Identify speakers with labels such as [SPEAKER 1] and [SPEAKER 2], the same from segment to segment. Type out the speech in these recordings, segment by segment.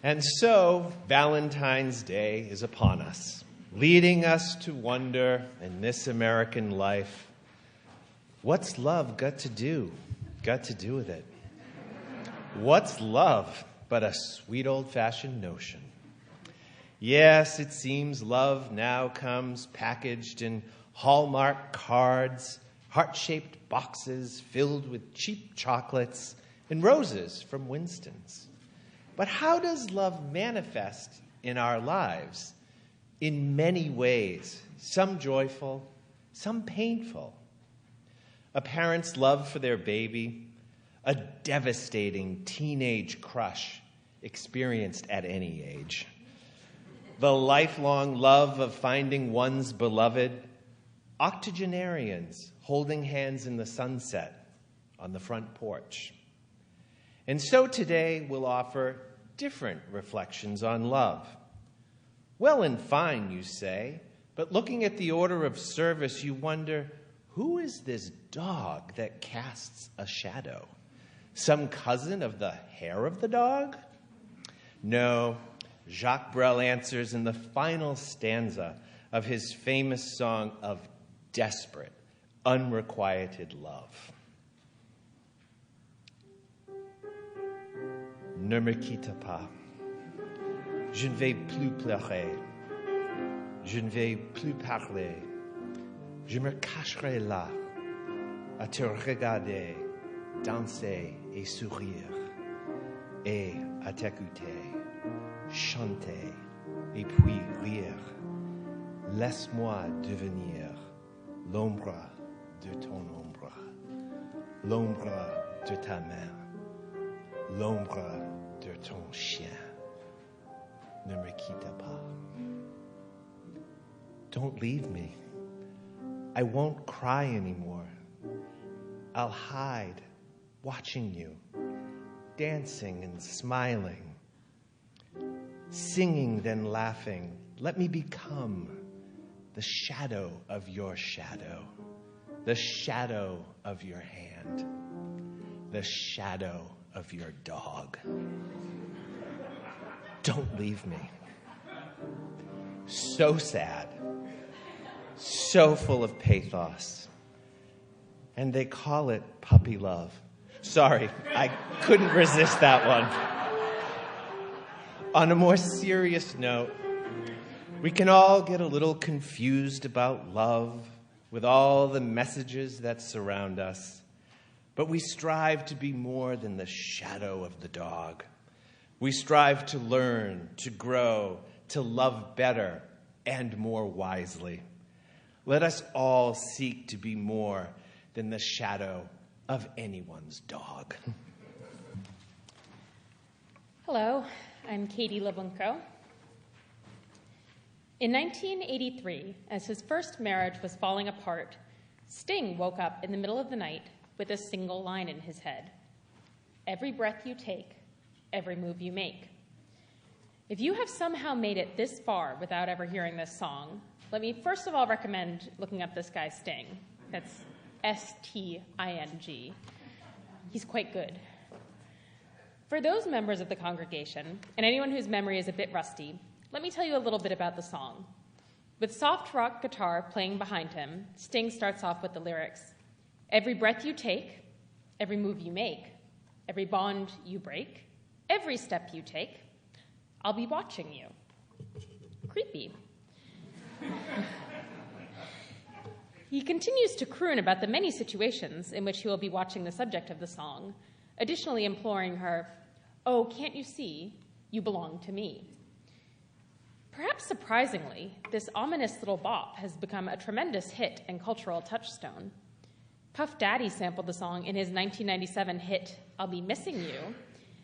[SPEAKER 1] And so, Valentine's Day is upon us, leading us to wonder in this American life, what's love got to do with it? What's love but a sweet old-fashioned notion? Yes, it seems love now comes packaged in Hallmark cards, heart-shaped boxes filled with cheap chocolates, and roses from Winston's. But how does love manifest in our lives? In many ways, some joyful, some painful. A parent's love for their baby, a devastating teenage crush experienced at any age. The lifelong love of finding one's beloved, octogenarians holding hands in the sunset on the front porch. And so today we'll offer different reflections on love. Well and fine, you say, but looking at the order of service, you wonder, who is this dog that casts a shadow? Some cousin of the hair of the dog? No, Jacques Brel answers in the final stanza of his famous song of desperate, unrequited love. Ne me quitte pas. Je ne vais plus pleurer. Je ne vais plus parler. Je me cacherai là, à te regarder, danser et sourire, et à t'écouter, chanter et puis rire. Laisse-moi devenir l'ombre de ton ombre, l'ombre de ta main, l'ombre de ton chien. Ne me quitte pas. Don't leave me. I won't cry anymore. I'll hide, watching you, dancing and smiling, singing then laughing. Let me become the shadow of your shadow, the shadow of your hand, the shadow of your dog. Don't leave me. So sad, so full of pathos. And they call it puppy love. Sorry, I couldn't resist that one. On a more serious note, we can all get a little confused about love with all the messages that surround us, but we strive to be more than the shadow of the dog. We strive to learn, to grow, to love better and more wisely. Let us all seek to be more than the shadow of anyone's dog.
[SPEAKER 2] Hello, I'm Katie Lebunko. In 1983, as his first marriage was falling apart, Sting woke up in the middle of the night with a single line in his head. Every breath you take, every move you make. If you have somehow made it this far without ever hearing this song, let me first of all recommend looking up this guy Sting. That's S-T-I-N-G. He's quite good. For those members of the congregation, and anyone whose memory is a bit rusty, let me tell you a little bit about the song. With soft rock guitar playing behind him, Sting starts off with the lyrics, every breath you take, every move you make, every bond you break, every step you take, I'll be watching you. Creepy. He continues to croon about the many situations in which he will be watching the subject of the song, additionally imploring her, oh, can't you see, you belong to me. Perhaps surprisingly, this ominous little bop has become a tremendous hit and cultural touchstone. Puff Daddy sampled the song in his 1997 hit, I'll Be Missing You,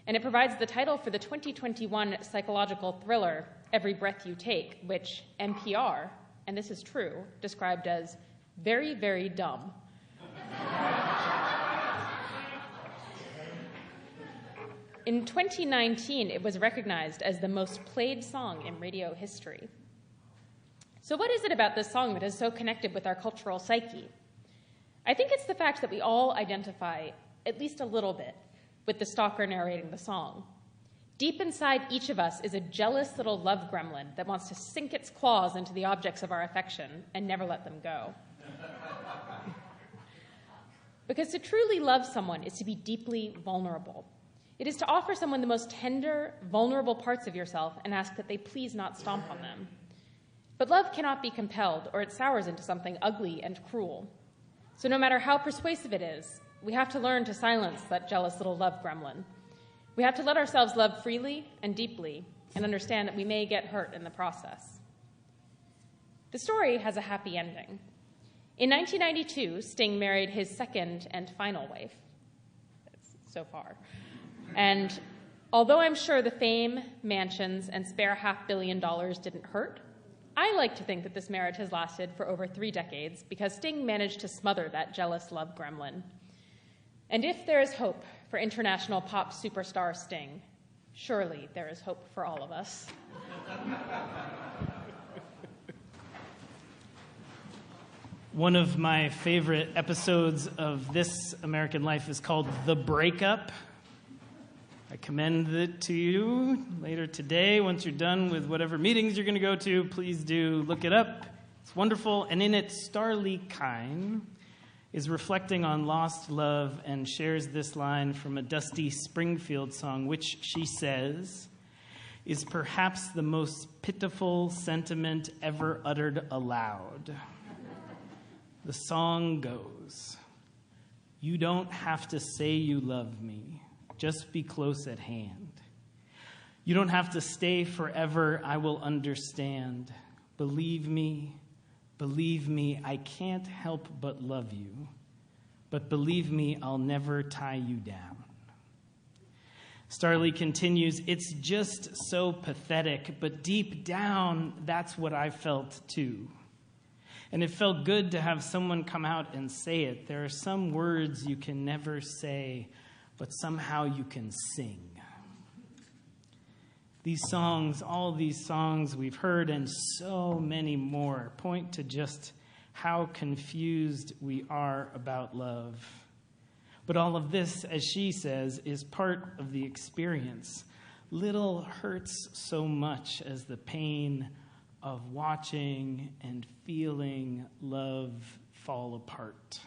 [SPEAKER 2] and it provides the title for the 2021 psychological thriller, Every Breath You Take, which NPR, and this is true, described as very, very dumb. In 2019, it was recognized as the most played song in radio history. So what is it about this song that is so connected with our cultural psyche? I think it's the fact that we all identify, at least a little bit, with the stalker narrating the song. Deep inside each of us is a jealous little love gremlin that wants to sink its claws into the objects of our affection and never let them go. Because to truly love someone is to be deeply vulnerable. It is to offer someone the most tender, vulnerable parts of yourself and ask that they please not stomp on them. But love cannot be compelled, or it sours into something ugly and cruel. So no matter how persuasive it is, we have to learn to silence that jealous little love gremlin. We have to let ourselves love freely and deeply and understand that we may get hurt in the process. The story has a happy ending. In 1992, Sting married his second and final wife. That's so far. And although I'm sure the fame, mansions, and spare $500 million didn't hurt, I like to think that this marriage has lasted for over 3 decades because Sting managed to smother that jealous love gremlin. And if there is hope for international pop superstar Sting, surely there is hope for all of us.
[SPEAKER 3] One of my favorite episodes of This American Life is called The Breakup. I commend it to you later today. Once you're done with whatever meetings you're going to go to, please do look it up. It's wonderful. And in it, Starlee Kine is reflecting on lost love and shares this line from a Dusty Springfield song, which she says is perhaps the most pitiful sentiment ever uttered aloud. The song goes, "You don't have to say you love me, just be close at hand. You don't have to stay forever, I will understand. Believe me, I can't help but love you. But believe me, I'll never tie you down." Starlee continues, "It's just so pathetic, but deep down, that's what I felt too. And it felt good to have someone come out and say it. There are some words you can never say, but somehow you can sing." These songs, all these songs we've heard, and so many more, point to just how confused we are about love. But all of this, as she says, is part of the experience. Little hurts so much as the pain of watching and feeling love fall apart.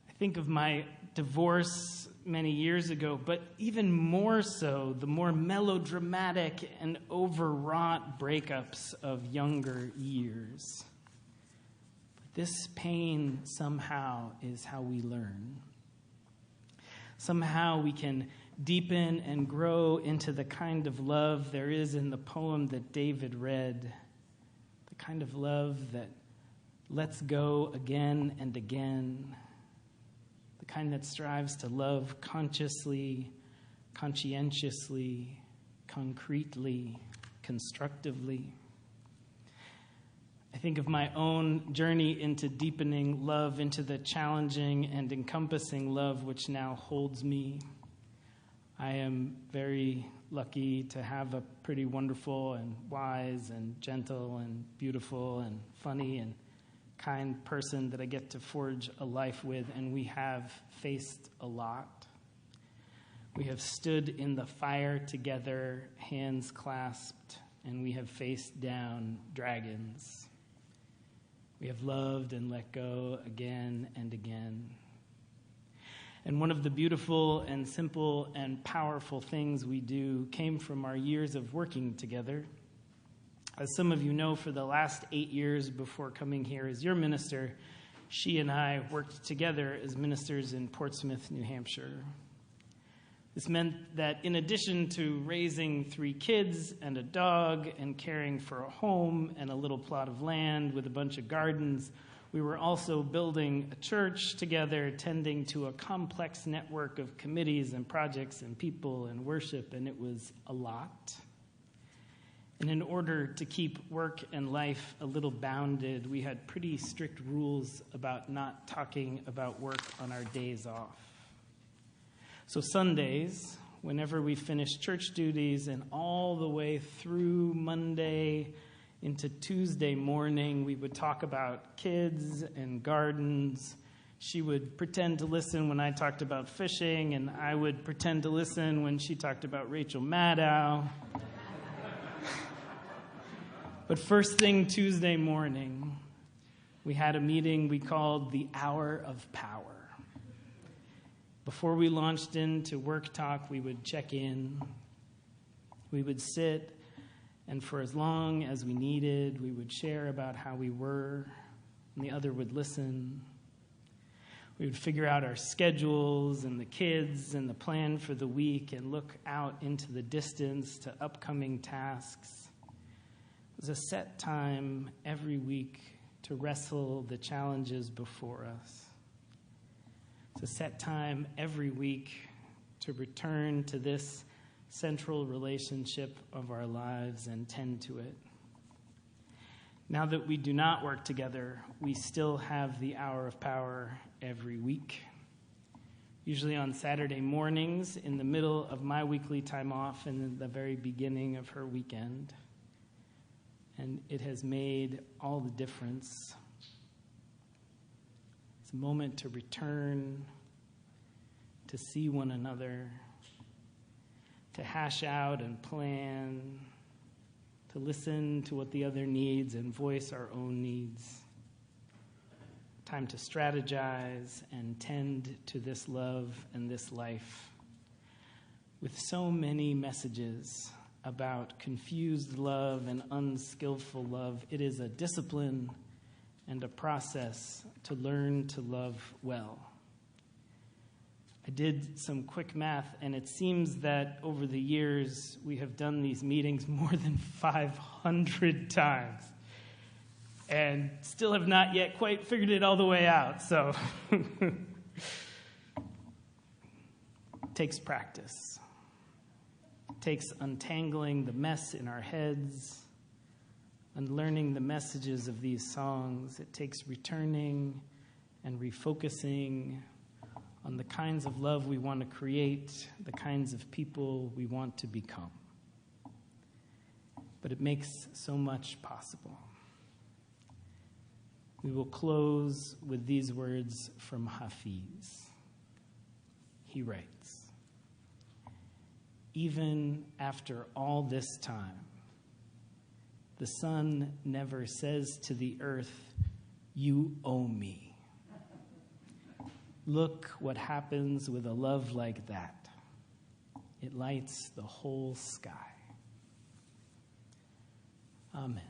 [SPEAKER 3] I think of my divorce many years ago, but even more so, the more melodramatic and overwrought breakups of younger years. But this pain somehow is how we learn. Somehow we can deepen and grow into the kind of love there is in the poem that David read, the kind of love that lets go again and again, the kind that strives to love consciously, conscientiously, concretely, constructively. I think of my own journey into deepening love, into the challenging and encompassing love which now holds me. I am very lucky to have a pretty wonderful and wise and gentle and beautiful and funny and kind person that I get to forge a life with, and we have faced a lot. We have stood in the fire together, hands clasped, and we have faced down dragons. We have loved and let go again and again. And one of the beautiful and simple and powerful things we do came from our years of working together. As some of you know, for the last 8 years before coming here as your minister, she and I worked together as ministers in Portsmouth, New Hampshire. This meant that in addition to raising 3 kids and a dog and caring for a home and a little plot of land with a bunch of gardens, we were also building a church together, tending to a complex network of committees and projects and people and worship, and it was a lot. And in order to keep work and life a little bounded, we had pretty strict rules about not talking about work on our days off. So Sundays, whenever we finished church duties and all the way through Monday into Tuesday morning, we would talk about kids and gardens, She would pretend to listen when I talked about fishing, and I would pretend to listen when she talked about Rachel Maddow. But first thing Tuesday morning, we had a meeting we called the Hour of Power. Before we launched into work talk, we would check in. We would sit, and for as long as we needed, we would share about how we were, and the other would listen. We would figure out our schedules and the kids and the plan for the week and look out into the distance to upcoming tasks. It was a set time every week to wrestle the challenges before us. It's a set time every week to return to this central relationship of our lives and tend to it. Now that we do not work together, we still have the Hour of Power every week. Usually on Saturday mornings, in the middle of my weekly time off and in the very beginning of her weekend. And it has made all the difference. It's a moment to return, to see one another, to hash out and plan, to listen to what the other needs and voice our own needs. Time to strategize and tend to this love and this life. With so many messages about confused love and unskillful love, it is a discipline and a process to learn to love well. I did some quick math, and it seems that over the years, we have done these meetings more than 500 times and still have not yet quite figured it all the way out. So it takes practice. It takes untangling the mess in our heads, unlearning the messages of these songs. It takes returning and refocusing on the kinds of love we want to create, the kinds of people we want to become. But it makes so much possible. We will close with these words from Hafiz. He writes, "Even after all this time, the sun never says to the earth, 'You owe me.' Look what happens with a love like that. It lights the whole sky." Amen.